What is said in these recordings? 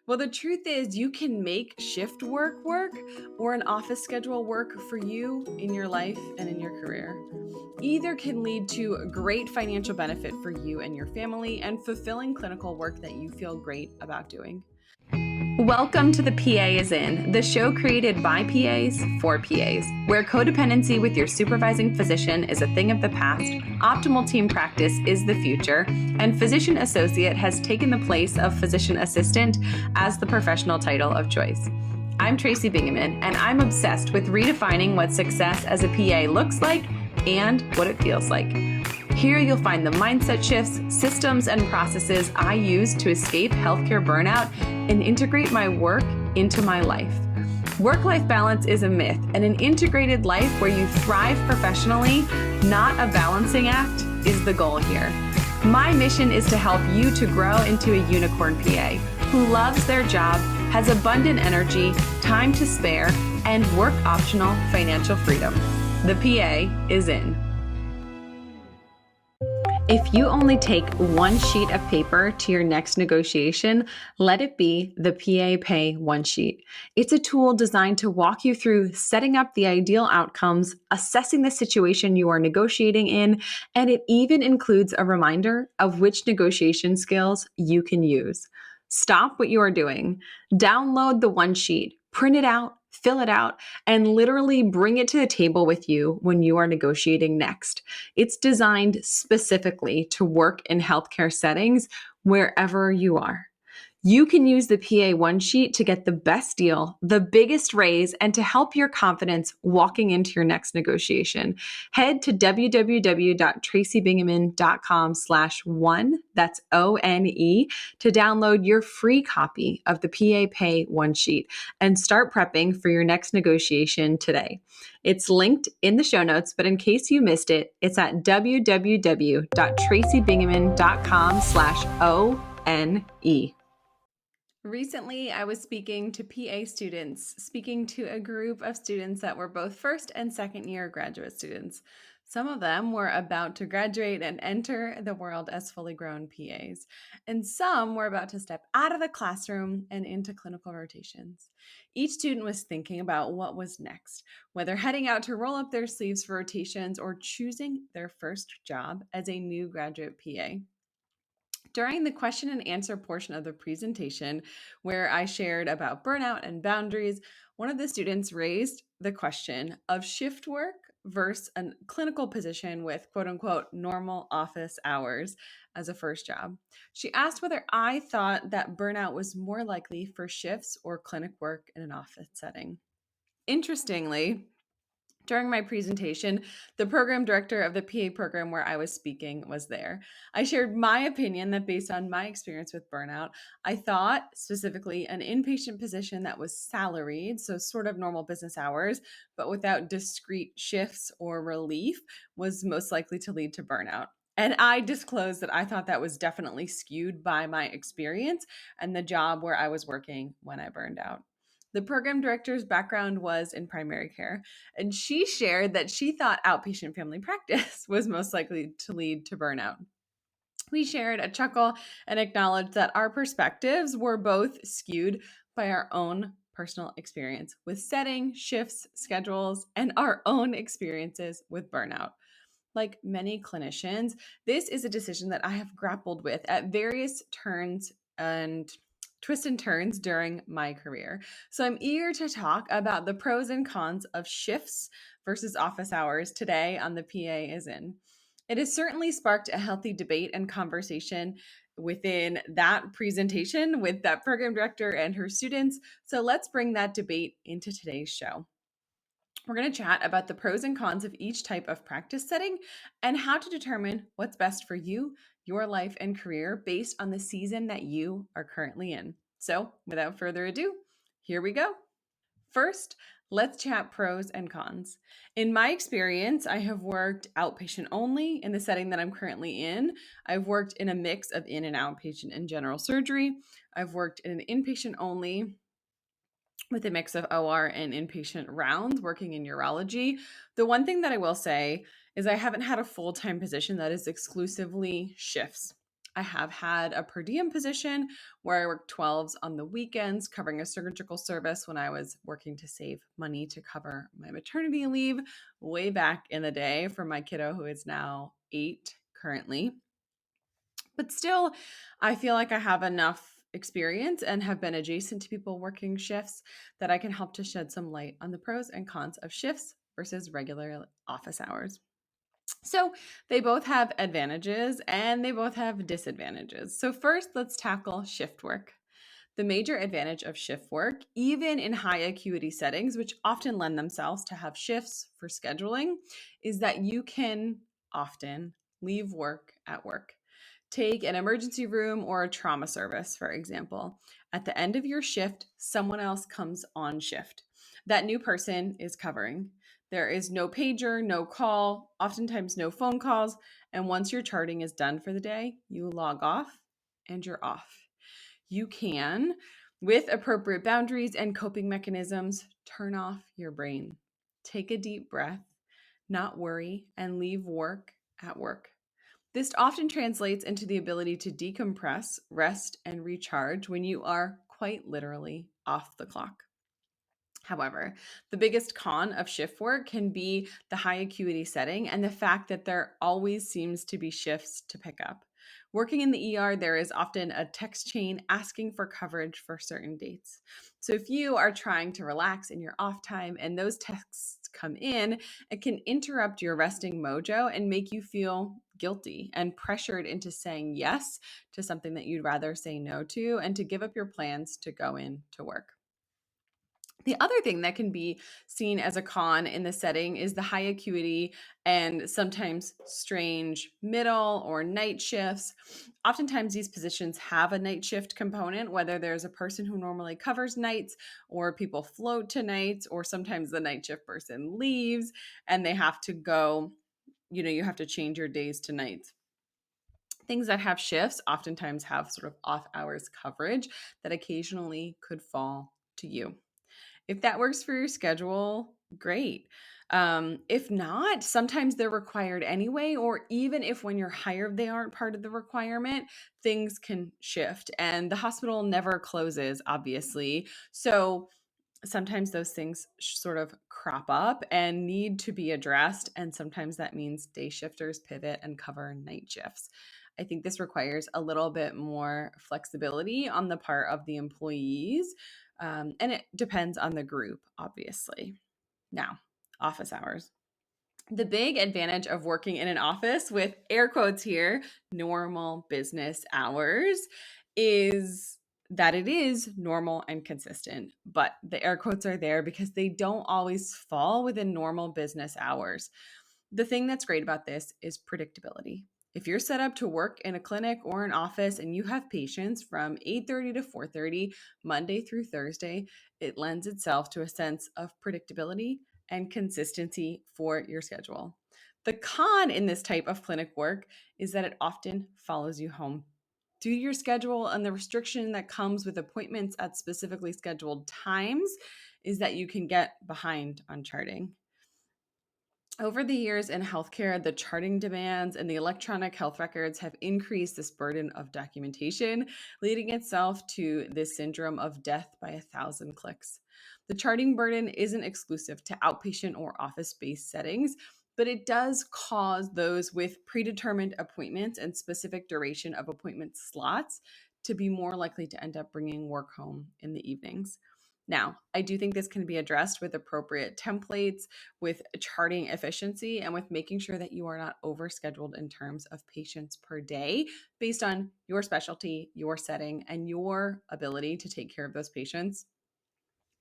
Well, the truth is, you can make shift work work or an office schedule work for you in your life and in your career. Either can lead to great financial benefit for you and your family and fulfilling clinical work that you feel great about doing. Welcome to The PA is In, the show created by PAs for PAs, where codependency with your supervising physician is a thing of the past, optimal team practice is the future, and physician associate has taken the place of physician assistant as the professional title of choice. I'm Tracy Bingaman, and I'm obsessed with redefining what success as a PA looks like and what it feels like. Here you'll find the mindset shifts, systems, and processes I use to escape healthcare burnout and integrate my work into my life. Work-life balance is a myth, and an integrated life where you thrive professionally, not a balancing act, is the goal here. My mission is to help you to grow into a unicorn PA who loves their job, has abundant energy, time to spare, and work-optional financial freedom. The PA is in. If you only take one sheet of paper to your next negotiation, let it be the PA Pay One Sheet. It's a tool designed to walk you through setting up the ideal outcomes, assessing the situation you are negotiating in, and it even includes a reminder of which negotiation skills you can use. Stop what you are doing. Download the one sheet, print it out, fill it out, and literally bring it to the table with you when you are negotiating next. It's designed specifically to work in healthcare settings wherever you are. You can use the PA One Sheet to get the best deal, the biggest raise, and to help your confidence walking into your next negotiation. Head to www.tracybingaman.com/one, that's ONE, to download your free copy of the PA Pay One Sheet and start prepping for your next negotiation today. It's linked in the show notes, but in case you missed it, it's at www.tracybingaman.com/ONE. Recently, I was speaking to PA students, speaking to a group of students that were both first and second year graduate students. Some of them were about to graduate and enter the world as fully grown PAs, and some were about to step out of the classroom and into clinical rotations. Each student was thinking about what was next, whether heading out to roll up their sleeves for rotations or choosing their first job as a new graduate PA. During the question and answer portion of the presentation, where I shared about burnout and boundaries, one of the students raised the question of shift work versus a clinical position with quote unquote normal office hours as a first job. She asked whether I thought that burnout was more likely for shifts or clinic work in an office setting. Interestingly, during my presentation, the program director of the PA program where I was speaking was there. I shared my opinion that based on my experience with burnout, I thought specifically an inpatient position that was salaried, so sort of normal business hours, but without discrete shifts or relief, was most likely to lead to burnout. And I disclosed that I thought that was definitely skewed by my experience and the job where I was working when I burned out. The program director's background was in primary care, and she shared that she thought outpatient family practice was most likely to lead to burnout. We shared a chuckle and acknowledged that our perspectives were both skewed by our own personal experience with setting, shifts, schedules, and our own experiences with burnout. Like many clinicians, this is a decision that I have grappled with at various turns and twists and turns during my career. So I'm eager to talk about the pros and cons of shifts versus office hours today on The PA is In. It has certainly sparked a healthy debate and conversation within that presentation with that program director and her students. So let's bring that debate into today's show. We're going to chat about the pros and cons of each type of practice setting and how to determine what's best for you, your life, and career based on the season that you are currently in. So, without further ado, here we go. First, let's chat pros and cons. In my experience, I have worked outpatient only in the setting that I'm currently in. I've worked in a mix of in and outpatient and general surgery. I've worked in an inpatient only with a mix of OR and inpatient rounds working in urology. The one thing that I will say is I haven't had a full-time position that is exclusively shifts. I have had a per diem position where I worked 12s on the weekends, covering a surgical service when I was working to save money to cover my maternity leave way back in the day for my kiddo, who is now 8 currently. But still, I feel like I have enough experience and have been adjacent to people working shifts that I can help to shed some light on the pros and cons of shifts versus regular office hours. So they both have advantages and they both have disadvantages. So first, let's tackle shift work. The major advantage of shift work, even in high acuity settings, which often lend themselves to have shifts for scheduling, is that you can often leave work at work. Take an emergency room or a trauma service, for example. At the end of your shift, someone else comes on shift. That new person is covering. There is no pager, no call, oftentimes no phone calls. And once your charting is done for the day, you log off and you're off. You can, with appropriate boundaries and coping mechanisms, turn off your brain. Take a deep breath, not worry, and leave work at work. This often translates into the ability to decompress, rest, and recharge when you are quite literally off the clock. However, the biggest con of shift work can be the high acuity setting and the fact that there always seems to be shifts to pick up. Working in the ER, there is often a text chain asking for coverage for certain dates. So if you are trying to relax in your off time and those texts come in, it can interrupt your resting mojo and make you feel guilty and pressured into saying yes to something that you'd rather say no to and to give up your plans to go in to work. The other thing that can be seen as a con in the setting is the high acuity and sometimes strange middle or night shifts. Oftentimes, these positions have a night shift component, whether there's a person who normally covers nights or people float to nights, or sometimes the night shift person leaves and they have to go, you have to change your days to nights. Things that have shifts oftentimes have sort of off hours coverage that occasionally could fall to you. If that works for your schedule, great. If not, sometimes they're required anyway, or even if when you're hired, they aren't part of the requirement, things can shift. And the hospital never closes, obviously. So sometimes those things sort of crop up and need to be addressed. And sometimes that means day shifters pivot and cover night shifts. I think this requires a little bit more flexibility on the part of the employees. And it depends on the group, obviously. Now, office hours. The big advantage of working in an office with air quotes here, normal business hours, is that it is normal and consistent. But the air quotes are there because they don't always fall within normal business hours. The thing that's great about this is predictability. If you're set up to work in a clinic or an office and you have patients from 8:30 to 4:30 Monday through Thursday, it lends itself to a sense of predictability and consistency for your schedule. The con in this type of clinic work is that it often follows you home. Due to your schedule and the restriction that comes with appointments at specifically scheduled times, is that you can get behind on charting. Over the years in healthcare, the charting demands and the electronic health records have increased this burden of documentation, leading itself to this syndrome of death by 1,000 clicks. The charting burden isn't exclusive to outpatient or office-based settings, but it does cause those with predetermined appointments and specific duration of appointment slots to be more likely to end up bringing work home in the evenings. Now, I do think this can be addressed with appropriate templates, with charting efficiency, and with making sure that you are not overscheduled in terms of patients per day based on your specialty, your setting, and your ability to take care of those patients.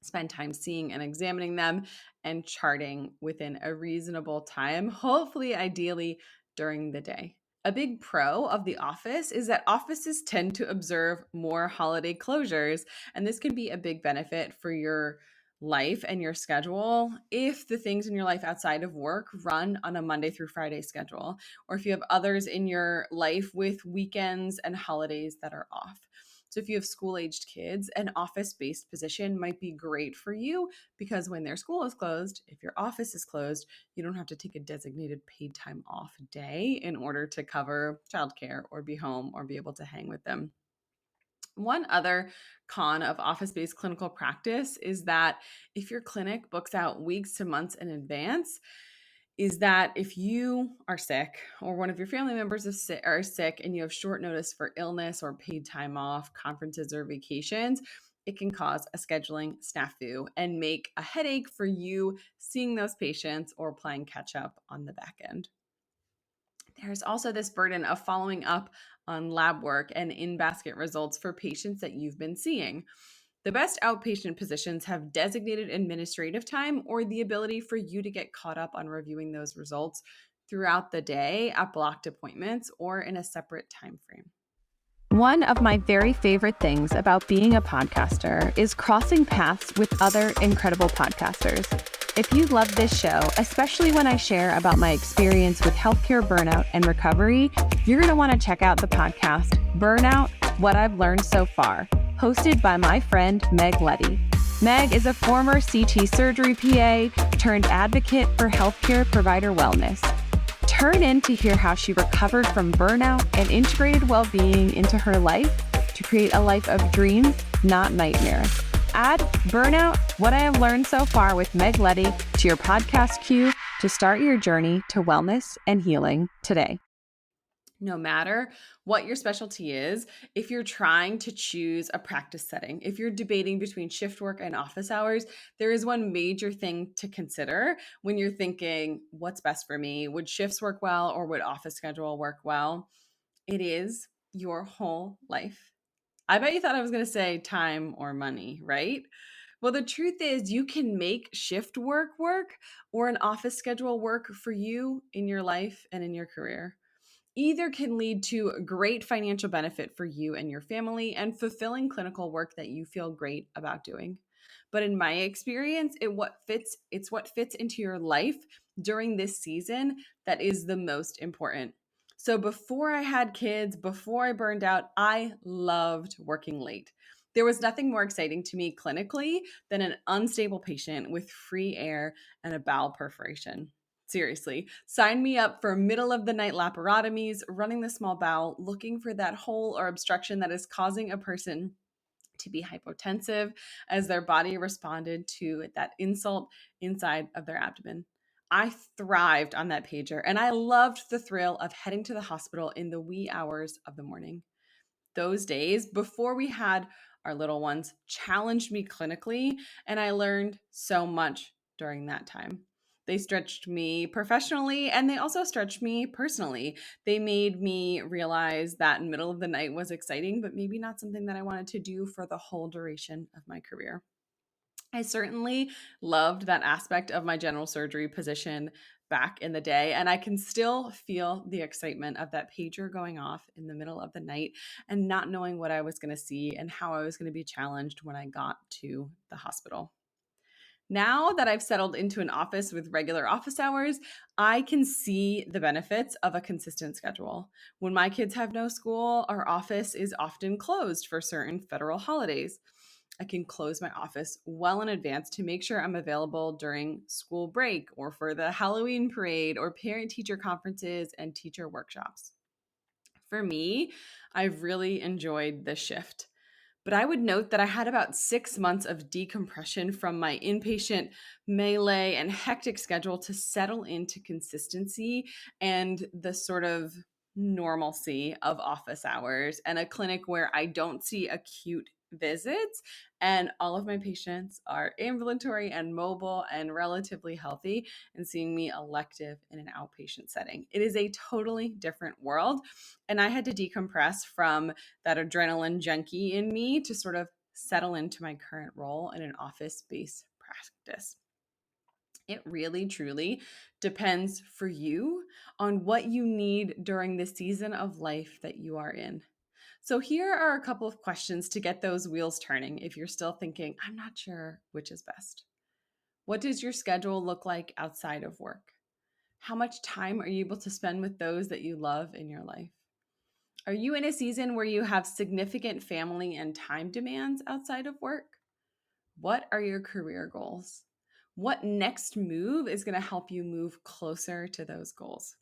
Spend time seeing and examining them and charting within a reasonable time, hopefully, ideally, during the day. A big pro of the office is that offices tend to observe more holiday closures, and this can be a big benefit for your life and your schedule if the things in your life outside of work run on a Monday through Friday schedule, or if you have others in your life with weekends and holidays that are off. So if you have school-aged kids, an office-based position might be great for you because when their school is closed, if your office is closed, you don't have to take a designated paid time off day in order to cover childcare or be home or be able to hang with them. One other con of office based clinical practice is that if your clinic books out weeks to months in advance, is that if you are sick or one of your family members are sick and you have short notice for illness or paid time off, conferences, or vacations, it can cause a scheduling snafu and make a headache for you seeing those patients or playing catch up on the back end. There's also this burden of following up on lab work and in-basket results for patients that you've been seeing. The best outpatient positions have designated administrative time or the ability for you to get caught up on reviewing those results throughout the day at blocked appointments or in a separate time frame. One of my very favorite things about being a podcaster is crossing paths with other incredible podcasters. If you love this show, especially when I share about my experience with healthcare burnout and recovery, you're going to want to check out the podcast Burnout: What I've Learned So Far, hosted by my friend Meg Letty. Meg is a former CT surgery PA turned advocate for healthcare provider wellness. Turn in to hear how she recovered from burnout and integrated well-being into her life to create a life of dreams, not nightmares. Add Burnout: What I Have Learned So Far with Meg Letty to your podcast queue to start your journey to wellness and healing today. No matter what your specialty is, if you're trying to choose a practice setting, if you're debating between shift work and office hours, there is one major thing to consider when you're thinking, what's best for me? Would shifts work well or would office schedule work well? It is your whole life. I bet you thought I was going to say time or money, right? Well, the truth is you can make shift work or an office schedule work for you in your life and in your career. Either can lead to great financial benefit for you and your family and fulfilling clinical work that you feel great about doing. But in my experience, it's what fits into your life during this season that is the most important. So before I had kids, before I burned out, I loved working late. There was nothing more exciting to me clinically than an unstable patient with free air and a bowel perforation. Seriously, sign me up for middle of the night laparotomies, running the small bowel, looking for that hole or obstruction that is causing a person to be hypotensive as their body responded to that insult inside of their abdomen. I thrived on that pager and I loved the thrill of heading to the hospital in the wee hours of the morning. Those days before we had our little ones challenged me clinically, and I learned so much during that time. They stretched me professionally and they also stretched me personally. They made me realize that middle of the night was exciting, but maybe not something that I wanted to do for the whole duration of my career. I certainly loved that aspect of my general surgery position back in the day, and I can still feel the excitement of that pager going off in the middle of the night and not knowing what I was going to see and how I was going to be challenged when I got to the hospital. Now that I've settled into an office with regular office hours, I can see the benefits of a consistent schedule. When my kids have no school, our office is often closed for certain federal holidays. I can close my office well in advance to make sure I'm available during school break or for the Halloween parade or parent teacher conferences and teacher workshops. For me, I've really enjoyed this shift. But I would note that I had about 6 months of decompression from my inpatient melee and hectic schedule to settle into consistency and the sort of normalcy of office hours and a clinic where I don't see acute visits and all of my patients are ambulatory and mobile and relatively healthy and seeing me elective in an outpatient setting. It is a totally different world, and I had to decompress from that adrenaline junkie in me to sort of settle into my current role in an office-based practice. It really, truly depends for you on what you need during the season of life that you are in. So, here are a couple of questions to get those wheels turning if you're still thinking, I'm not sure which is best. What does your schedule look like outside of work? How much time are you able to spend with those that you love in your life? Are you in a season where you have significant family and time demands outside of work? What are your career goals? What next move is going to help you move closer to those goals?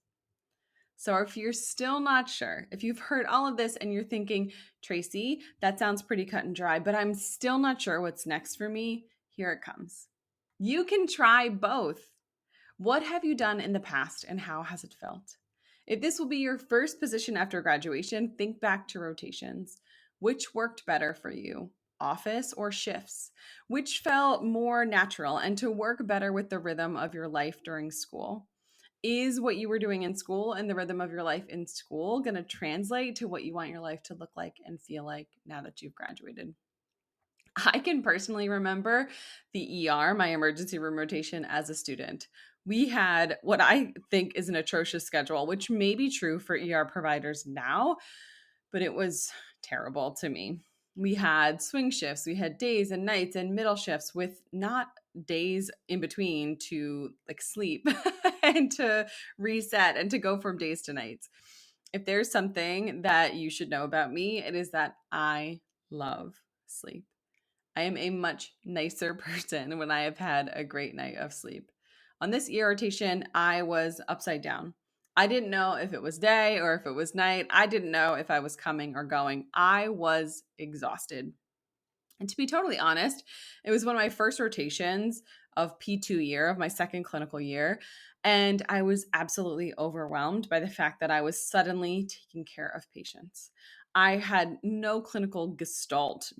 So if you're still not sure, if you've heard all of this and you're thinking, Tracy, that sounds pretty cut and dry, but I'm still not sure what's next for me, here it comes. You can try both. What have you done in the past and how has it felt? If this will be your first position after graduation, think back to rotations. Which worked better for you, office or shifts? Which felt more natural and to work better with the rhythm of your life during school? Is what you were doing in school and the rhythm of your life in school going to translate to what you want your life to look like and feel like now that you've graduated? I can personally remember the ER, my emergency room rotation as a student. We had what I think is an atrocious schedule, which may be true for ER providers now, but it was terrible to me. We had swing shifts, we had days and nights and middle shifts with not days in between to like sleep and to reset and to go from days to nights. If there's something that you should know about me, it is that I love sleep. I am a much nicer person when I have had a great night of sleep. On this ER rotation, I was upside down. I didn't know if it was day or if it was night. I didn't know if I was coming or going. I was exhausted. And to be totally honest, it was one of my first rotations of P2 year, of my second clinical year. And I was absolutely overwhelmed by the fact that I was suddenly taking care of patients. I had no clinical gestalt.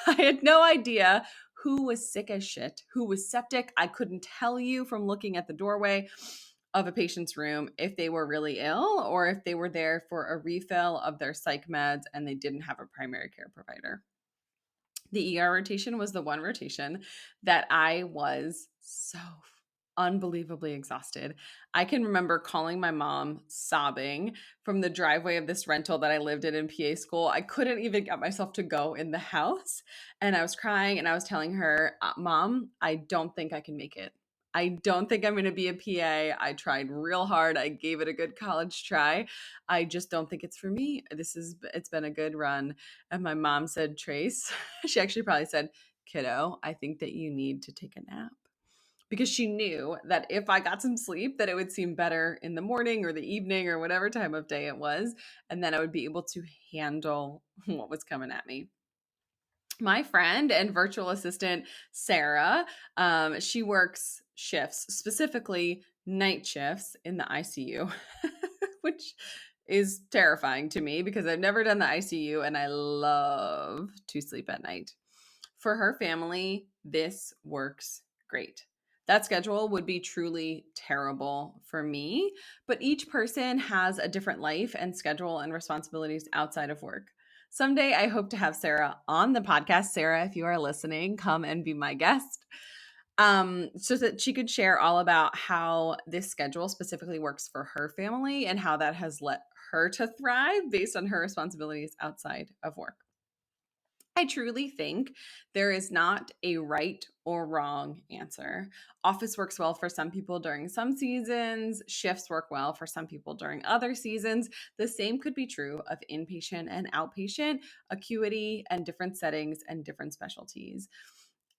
I had no idea who was sick as shit, who was septic. I couldn't tell you from looking at the doorway of a patient's room if they were really ill or if they were there for a refill of their psych meds and they didn't have a primary care provider. The ER rotation was the one rotation that I was so unbelievably exhausted. I can remember calling my mom sobbing from the driveway of this rental that I lived in PA school. I couldn't even get myself to go in the house. And I was crying and I was telling her, Mom, I don't think I can make it. I don't think I'm going to be a PA. I tried real hard. I gave it a good college try. I just don't think it's for me. It's been a good run. And my mom said, Trace, she actually probably said, kiddo, I think that you need to take a nap. Because she knew that if I got some sleep, that it would seem better in the morning or the evening or whatever time of day it was. And then I would be able to handle what was coming at me. My friend and virtual assistant, Sarah, she works shifts, specifically night shifts in the ICU, which is terrifying to me because I've never done the ICU and I love to sleep at night. For her family, this works great. That schedule would be truly terrible for me, but each person has a different life and schedule and responsibilities outside of work. Someday, I hope to have Sarah on the podcast. Sarah, if you are listening, come and be my guest so that she could share all about how this schedule specifically works for her family and how that has let her to thrive based on her responsibilities outside of work. I truly think there is not a right or wrong answer. Office works well for some people during some seasons. Shifts work well for some people during other seasons. The same could be true of inpatient and outpatient, acuity, and different settings and different specialties.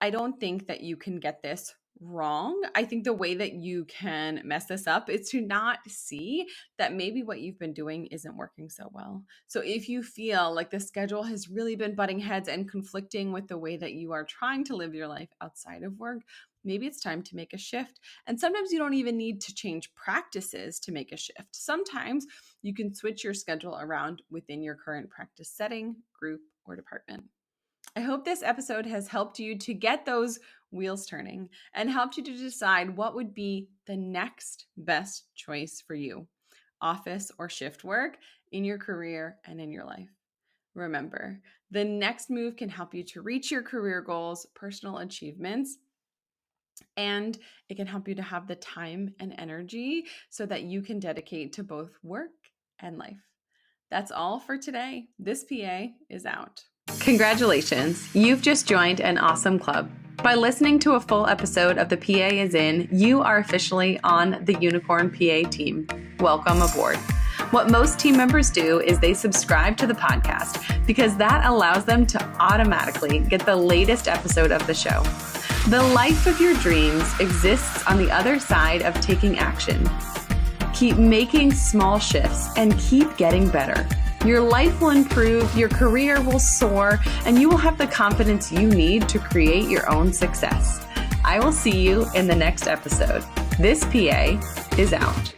I don't think that you can get this wrong. I think the way that you can mess this up is to not see that maybe what you've been doing isn't working so well. So if you feel like the schedule has really been butting heads and conflicting with the way that you are trying to live your life outside of work, maybe it's time to make a shift. And sometimes you don't even need to change practices to make a shift. Sometimes you can switch your schedule around within your current practice setting, group, or department. I hope this episode has helped you to get those wheels turning and helped you to decide what would be the next best choice for you, office or shift work in your career and in your life. Remember, the next move can help you to reach your career goals, personal achievements, and it can help you to have the time and energy so that you can dedicate to both work and life. That's all for today. This PA is out. Congratulations, you've just joined an awesome club. By listening to a full episode of The PA is In, you are officially on the Unicorn PA team. Welcome aboard. What most team members do is they subscribe to the podcast because that allows them to automatically get the latest episode of the show. The life of your dreams exists on the other side of taking action. Keep making small shifts and keep getting better. Your life will improve, your career will soar, and you will have the confidence you need to create your own success. I will see you in the next episode. This PA is out.